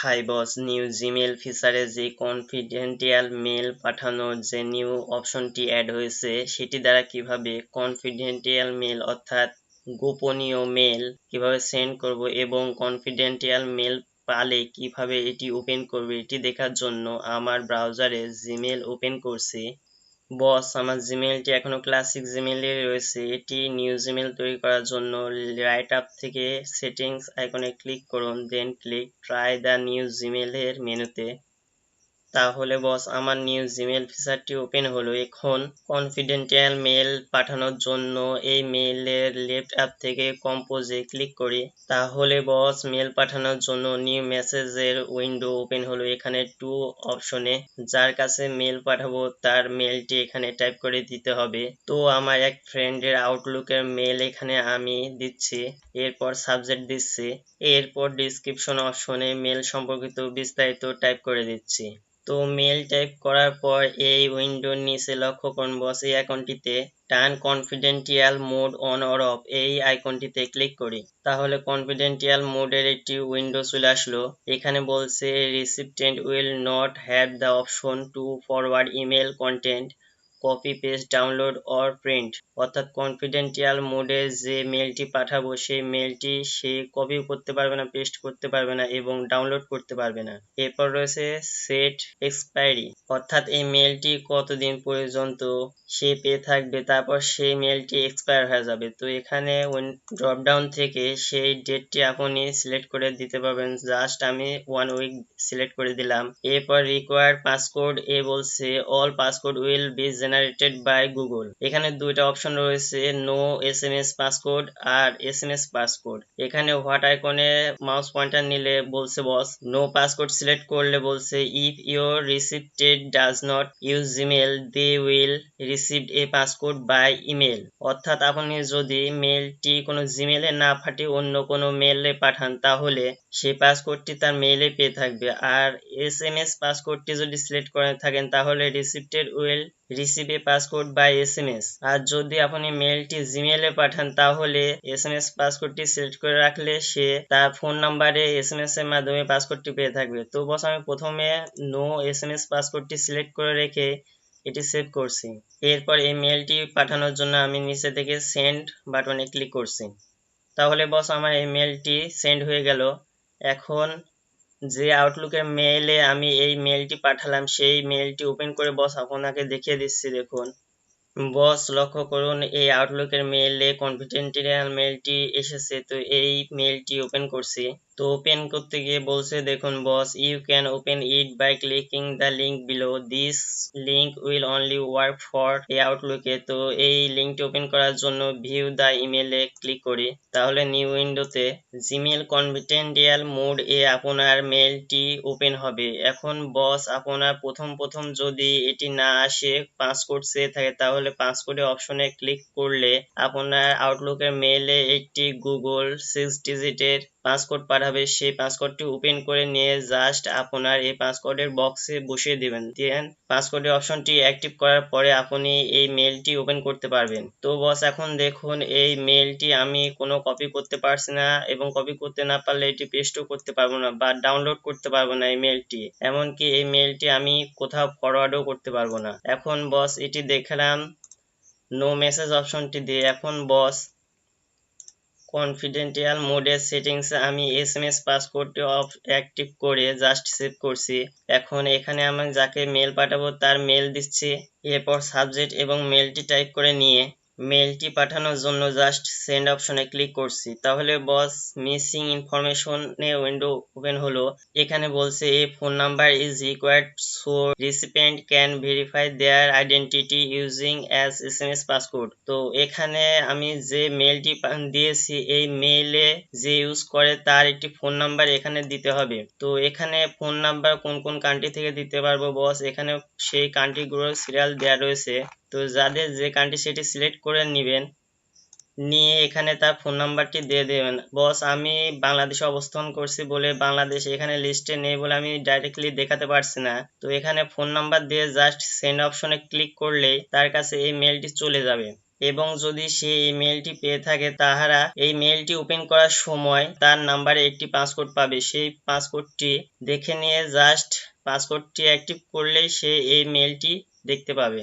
Hi boss, new Gmail ফিচারে যে কনফিডেন্টিয়াল mail পাঠানোর যে নিউ অপশনটি অ্যাড হয়েছে সেটি দ্বারা কিভাবে কনফিডেন্টিয়াল মেল অর্থাৎ গোপনীয় মেল কিভাবে সেন্ড করব এবং কনফিডেন্টিয়াল মেল পালে কিভাবে এটি ওপেন করবে এটি দেখার জন্য আমার ব্রাউজারে জিমেল ওপেন করছি। বস, আমার জিমেলটি এখনো ক্লাসিক জিমেলে রয়েছে। এটি নিউ জিমেল তৈরি করার জন্য রাইট আপ থেকে সেটিংস আইকনে ক্লিক করুন, then click try the new Gmail এর মেনুতে। তাহলে বস আমার নিউ জিমেল ফিচারটি ওপেন হলো। এখন কনফিডেন্টিয়াল মেল পাঠানোর জন্য এই মেইলের লেফট আপ থেকে কম্পোজে ক্লিক করি। তাহলে বস মেল পাঠানোর জন্য নিউ মেসেজের উইন্ডো ওপেন হলো। এখানে টু অপশনে যার কাছে মেল পাঠাবো তার মেলটি এখানে টাইপ করে দিতে হবে। তো আমার এক ফ্রেন্ডের আউটলুকের মেল এখানে আমি দিচ্ছি, এরপর সাবজেক্ট দিচ্ছি, এরপর ডিসক্রিপশন অপশনে মেল সম্পর্কিত বিস্তারিত টাইপ করে দিচ্ছি। তো মেল টাইপ করার পর এই উইন্ডোর নিচে লক্ষ্য করুন বস, এই আইকনটিতে turn confidential mode on or off এই আইকনটিতে ক্লিক করি। তাহলে কনফিডেন্টিয়াল মোডের একটি উইন্ডো চলে আসলো। এখানে বলছে recipient will not have the option to forward email content, copy paste download or print, অর্থাৎ কনফিডেন্টিয়াল মোডে যে মেলটি পাঠাবো সেই মেলটি সে কপি করতে পারবে না, পেস্ট করতে পারবে না এবং ডাউনলোড করতে পারবে না। এরপর রয়েছে সেট এক্সপায়ারি, অর্থাৎ এই মেলটি কতদিন পর্যন্ত সে পেয়ে থাকবে, তারপর সেই মেলটি এক্সপায়ার হয়ে যাবে। তো এখানে ড্রপ ডাউন থেকে সেই ডেটটি আপনি সিলেক্ট করে দিতে পারবেন। জাস্ট আমি 1 উইক সিলেক্ট করে দিলাম। এরপর রিকোয়ার্ড পাসকোড এ বলছে all passcode will be generated by Google. এখানে দুইটা অপশন রয়েছে, নো SMS পাসকোড আর SMS পাসকোড। এখানে হোয়াট আইকনে মাউস পয়েন্টার নিলে বলছে বস নো পাসকোড সিলেক্ট করলে বলছে if your recipient does not use Gmail they will receive a passcode by email, অর্থাৎ আপনি যদি মেলটি কোনো জিমেলে না পাঠিয়ে অন্য কোনো মেলে পাঠান তাহলে সেই পাসকোডটি তার মেইলে পেয়ে থাকবে। আর SMS পাসকোডটি যদি সিলেক্ট করে থাকেন তাহলে recipient will receive a passcode by SMS। আর যদি আপনি মেলটি জিমেলে পাঠান তাহলে SMS পাসকোডটি সিলেক্ট করে রাখলে সে তার ফোন নাম্বারে SMS এর মাধ্যমে পাসকোডটি পেয়ে থাকবে। তো বস আমি প্রথমে নো SMS পাসকোডটি সিলেক্ট করে রেখে এটি সেভ করছি। এরপর এই মেলটি পাঠানোর জন্য আমি নিচে থেকে সেন্ড বাটনে ক্লিক করছি। তাহলে বস আমার এই মেলটি সেন্ড হয়ে গেল। এখন যে আউটলুকের মেইলে আমি এই মেলটি পাঠালাম সেই মেলটি ওপেন করে বস আপনাকে দেখিয়ে দিচ্ছি। দেখুন বস লক্ষ্য করুন এই আউটলুকের মেইলে কনফিডেন্টিয়াল মেলটি এসেছে। তো এই মেলটি ওপেন করছি। তো ওপেন করতে গিয়ে বলছে দেখুন boss you can open it by clicking the link below, this link will only work for এই আউটলুকে। তো এই লিঙ্কটি ওপেন করার জন্য ভিউ দ্য ইমেলে ক্লিক করি। তাহলে নিউ উইন্ডোতে জিমেল কনফিডেন্টিয়াল মোড এ আপনার মেলটি ওপেন হবে। এখন বস আপনার প্রথম যদি এটি না আসে, পাসকোড চেয়ে থাকে, তাহলে পাসকোডের অপশনে ক্লিক করলে আপনার আউটলুকের মেইলে একটি গুগল 6 ডিজিটের পাসকোড পাঠাবে। সেই পাসকোডটি ওপেন করে নিয়ে জাস্ট আপনার এই পাসকোডের বক্সে বসিয়ে দিবেন। দেন পাসকোডের অপশনটি অ্যাক্টিভ করার পরে আপনি এই মেলটি ওপেন করতে পারবেন। তো বস এখন দেখুন এই মেলটি আমি কোনো কপি করতে পারছি না এবং কপি করতে না পারলে এটি পেস্টও করতে পারবো না বা ডাউনলোড করতে পারবো না এই মেলটি, এমনকি এই মেলটি আমি কোথাও ফরওয়ার্ডও করতে পারবো না। এখন বস এটি দেখলাম নো মেসেজ অপশনটি দিয়ে। এখন বস কনফিডেন্টিয়াল মোডের সেটিংসে আমি SMS পাসকোডটি অ্যাক্টিভ করে জাস্ট সেভ করছি। এখন এখানে আমি যাকে মেল পাঠাবো তার মেল দিচ্ছি, এরপর সাবজেক্ট এবং মেলটি টাইপ করে নিয়ে মেলটি পাঠানোর জন্য জাস্ট সেন্ড অপশনে ক্লিক করছি। তাহলে boss missing information window open হলো। এখানে বলছে a phone number is required so recipient can verify their identity using as SMS passcode. তো এখানে আমি যে মেলটি দিয়েছি এই মেইলে যে ইউজ করে তার একটি ফোন নাম্বার এখানে দিতে হবে। তো এখানে ফোন নাম্বার কোন কোন কান্ট্রি থেকে দিতে পারবো বস, এখানে সেই কান্ট্রিগুলোর সিরিয়াল দেওয়া রয়েছে। তো যাদের যে কান্ট্রি সেটি সিলেক্ট করে নেবেন, নিয়ে এখানে তার ফোন নাম্বারটি দিয়ে দেবেন। বস আমি বাংলাদেশে অবস্থান করছি বলে বাংলাদেশ এখানে লিস্টে নেই বলে আমি ডাইরেক্টলি দেখাতে পারছি না। তো এখানে ফোন নাম্বার দিয়ে জাস্ট সেন্ড অপশনে ক্লিক করলেই তার কাছে এই মেলটি চলে যাবে। এবং যদি সে এই মেলটি পেয়ে থাকে তাহারা এই মেলটি ওপেন করার সময় তার নাম্বারে একটি পাসকোড পাবে। সেই পাসকোডটি দেখে নিয়ে জাস্ট পাসকোডটি অ্যাক্টিভ করলেই সে এই মেলটি দেখতে পাবে।